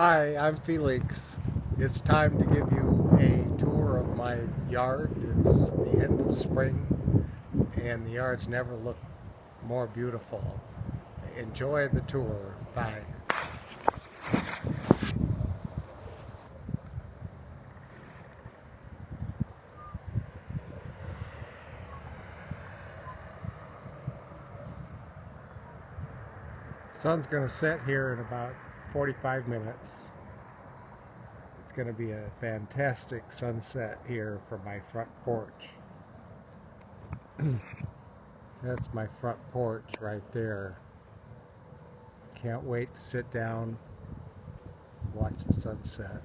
Hi, I'm Felix. It's time to give you a tour of my yard. It's the end of spring and the yard's never looked more beautiful. Enjoy the tour. Bye. Sun's going to set here in about 45 minutes. It's going to be a fantastic sunset here from my front porch. That's my front porch right there. Can't wait to sit down and watch the sunset.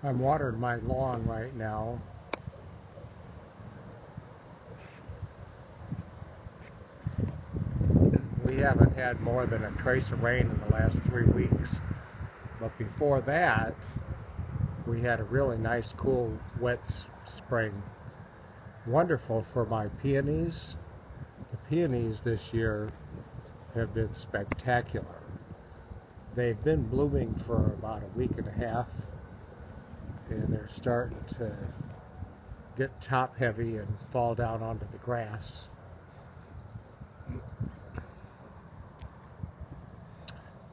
I'm watering my lawn right now. We haven't had more than a trace of rain in the last 3 weeks. But before that, we had a really nice, cool, wet spring. Wonderful for my peonies. The peonies this year have been spectacular. They've been blooming for about a week and a half, and they're starting to get top heavy and fall down onto the grass.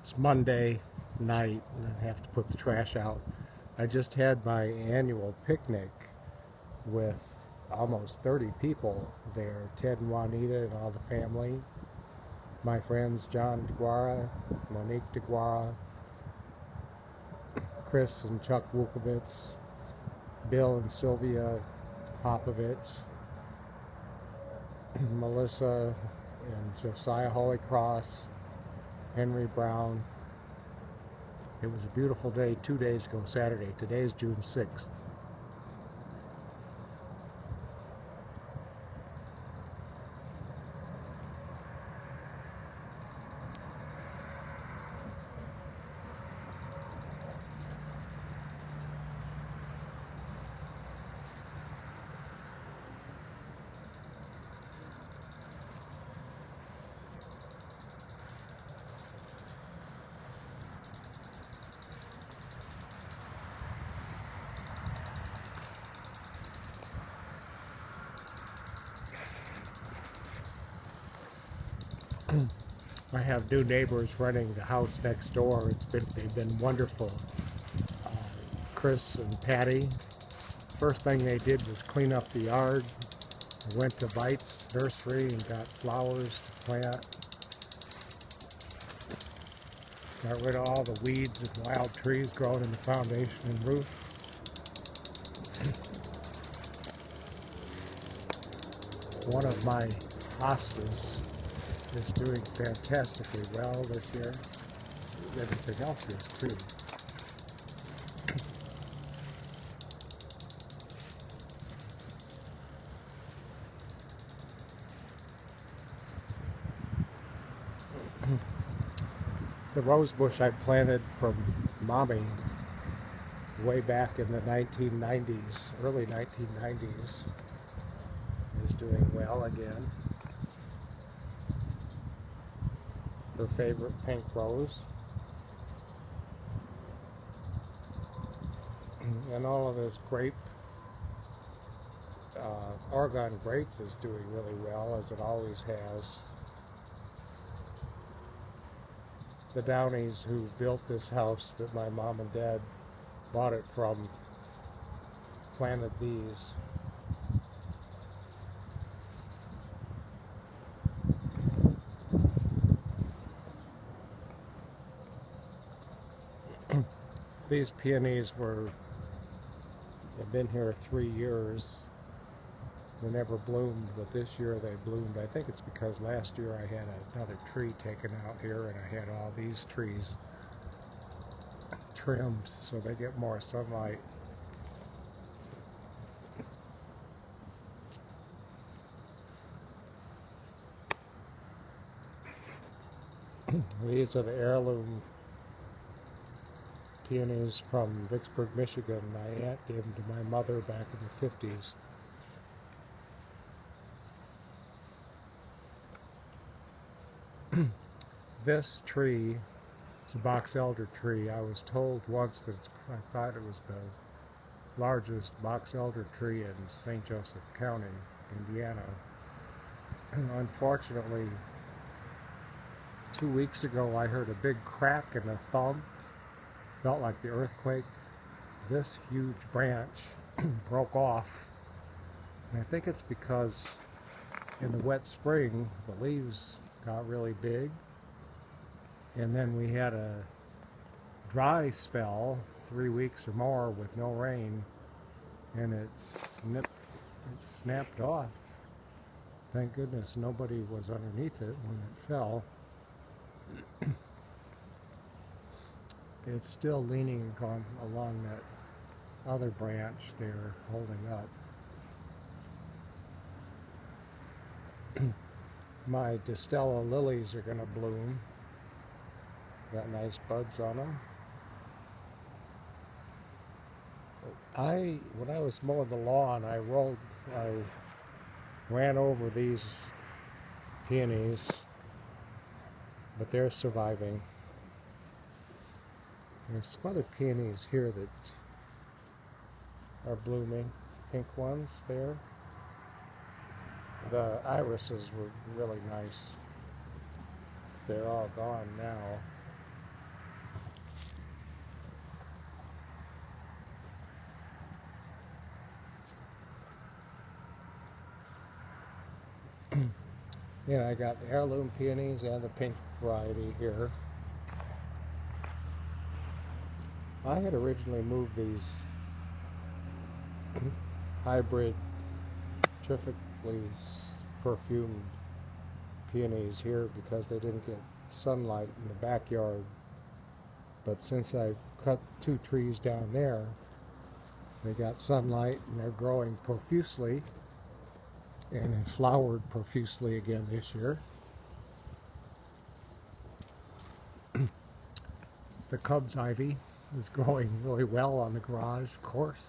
It's Monday night and I have to put the trash out. I just had my annual picnic with almost 30 people there. Ted and Juanita and all the family. My friends John DeGuara, Monique DeGuara, Chris and Chuck Wukovitz, Bill and Sylvia Popovich, Melissa and Josiah Holycross, Henry Brown. It was a beautiful day 2 days ago, Saturday. Today is June 6th. I have new neighbors running the house next door. They've been wonderful. Chris and Patty. First thing they did was clean up the yard. I went to Vite's nursery and got flowers to plant. Got rid of all the weeds and wild trees growing in the foundation and roof. One of my hostas is doing fantastically well this year. Everything else is too. The rose bush I planted from Mommy way back in the 1990s, early 1990s, is doing well again. Her favorite pink rose. And all of this grape, Oregon grape is doing really well, as it always has. The Downeys who built this house that my mom and dad bought it from planted these. These peonies have been here 3 years. They never bloomed, but this year they bloomed. I think it's because last year I had another tree taken out here and I had all these trees trimmed so they get more sunlight. These are the heirloom peonies from Vicksburg, Michigan. My aunt gave them to my mother back in the 50s. This tree is a box elder tree. I was told once that I thought it was the largest box elder tree in St. Joseph County, Indiana. Unfortunately, 2 weeks ago I heard a big crack and a thump. Felt like the earthquake. This huge branch broke off. And I think it's because in the wet spring the leaves got really big, and then we had a dry spell, 3 weeks or more with no rain, and it snapped off. Thank goodness nobody was underneath it when it fell. It's still leaning along that other branch there, holding up. My Distella lilies are going to bloom. Got nice buds on them. When I was mowing the lawn, I ran over these peonies, but they're surviving. There's some other peonies here that are blooming, pink ones there. The irises were really nice. They're all gone now. Yeah, I got the heirloom peonies and the pink variety here. I had originally moved these hybrid, terrifically perfumed peonies here because they didn't get sunlight in the backyard. But since I've cut 2 trees down there, they got sunlight and they're growing profusely, and it flowered profusely again this year. The Cubs ivy is growing really well on the garage course.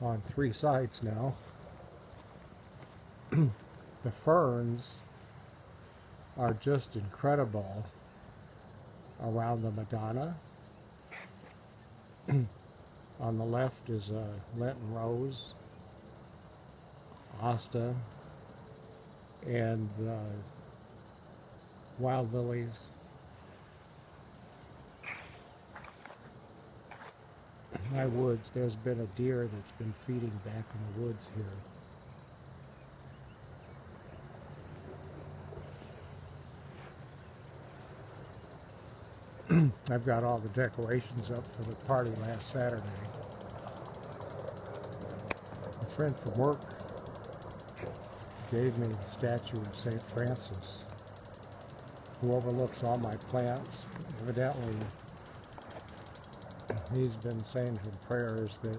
On 3 sides now. The ferns are just incredible around the Madonna. On the left is a Lenten rose, Asta, and wild lilies. My woods, there's been a deer that's been feeding back in the woods here. I've got all the decorations up for the party last Saturday. A friend from work gave me the statue of St. Francis, who overlooks all my plants. Evidently, he's been saying some prayers that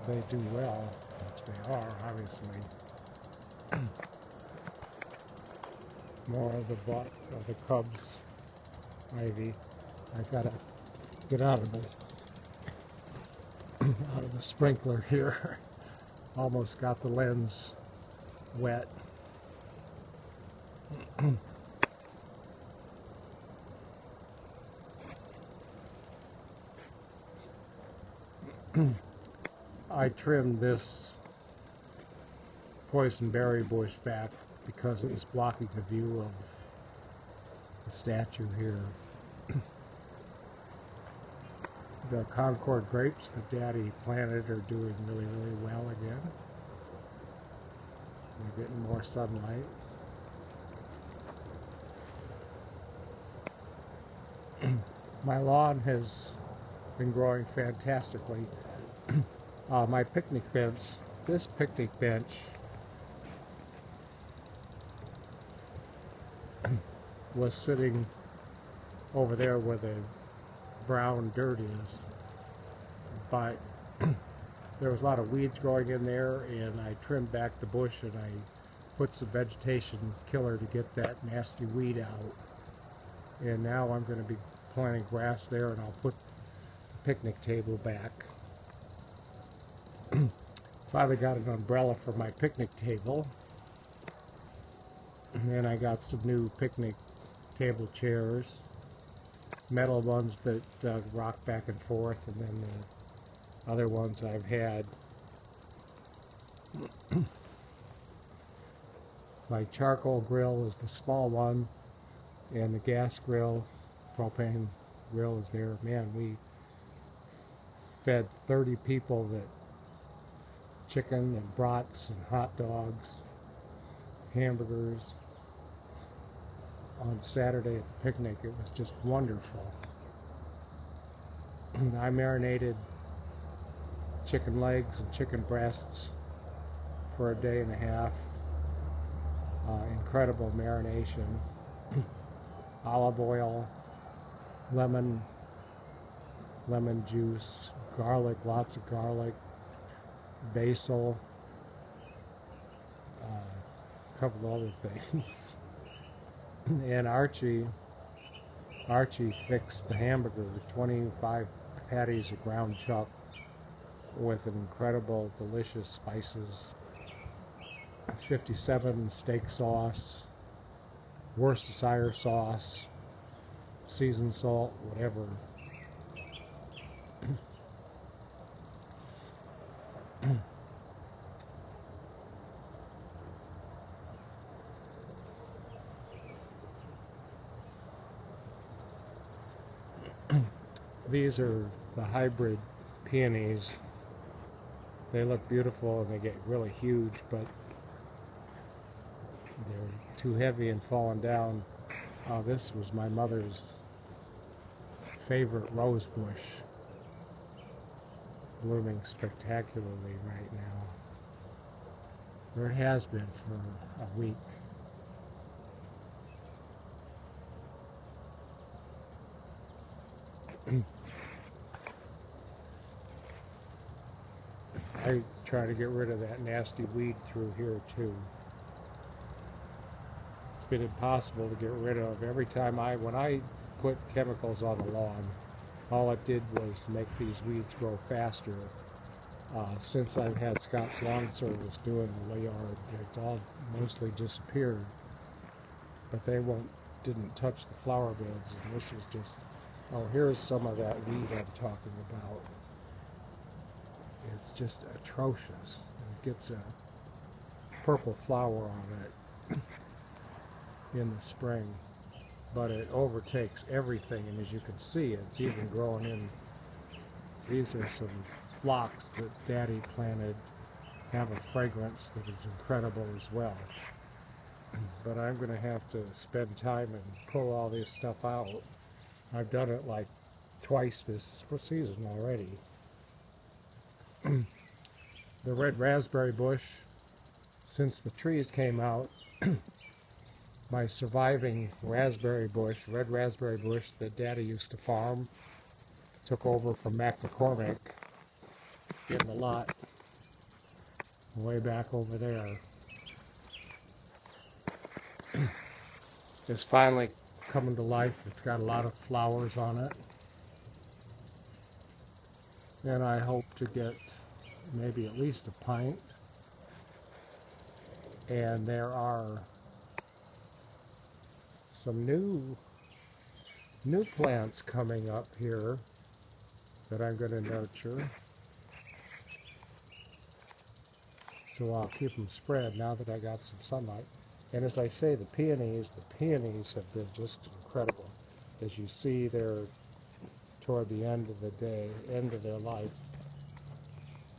they do well, which they are, obviously. More of the butt of the Cubs ivy. I gotta get out of the sprinkler here. Almost got the lens wet. I trimmed this poisonberry bush back because it was blocking the view of the statue here. The Concord grapes that Daddy planted are doing really, really well again. They're getting more sunlight. My lawn has been growing fantastically. My picnic bench, this picnic bench was sitting over there where the brown dirt is, but there was a lot of weeds growing in there, and I trimmed back the bush and I put some vegetation killer to get that nasty weed out. And now I'm going to be planting grass there, and I'll put the picnic table back. Finally got an umbrella for my picnic table. And then I got some new picnic table chairs, metal ones that rock back and forth, and then the other ones I've had. My charcoal grill is the small one, and the gas grill, propane grill is there. Man, we fed 30 people that chicken and brats and hot dogs, hamburgers on Saturday at the picnic. It was just wonderful. I marinated chicken legs and chicken breasts for a day and a half. Incredible marination. Olive oil, lemon juice, garlic, lots of garlic, basil, a couple other things. And Archie fixed the hamburger, 25 patties of ground chuck with an incredible, delicious spices, 57 steak sauce, Worcestershire sauce, seasoned salt, whatever. These are the hybrid peonies. They look beautiful and they get really huge, but they're too heavy and falling down. This was my mother's favorite rose bush, blooming spectacularly right now. Or it has been for a week. I try to get rid of that nasty weed through here too. It's been impossible to get rid of. Every time when I put chemicals on the lawn, all it did was make these weeds grow faster. Since I've had Scott's Lawn Service doing the yard, it's all mostly disappeared. But they didn't touch the flower beds, and this is just, here's some of that weed I'm talking about. It's just atrocious. It gets a purple flower on it in the spring, but it overtakes everything, and as you can see, it's even growing in. These are some phlox that Daddy planted, have a fragrance that is incredible as well. But I'm going to have to spend time and pull all this stuff out. I've done it like twice this season already. The red raspberry bush, since the trees came out, my surviving raspberry bush, red raspberry bush that Daddy used to farm, took over from Mac McCormick in the lot way back over there. It's finally coming to life. It's got a lot of flowers on it. And I hope to get maybe at least a pint. And there are some new plants coming up here that I'm going to nurture. So I'll keep them spread now that I got some sunlight. And as I say, the peonies have been just incredible. As you see, they're toward the end of the day, end of their life.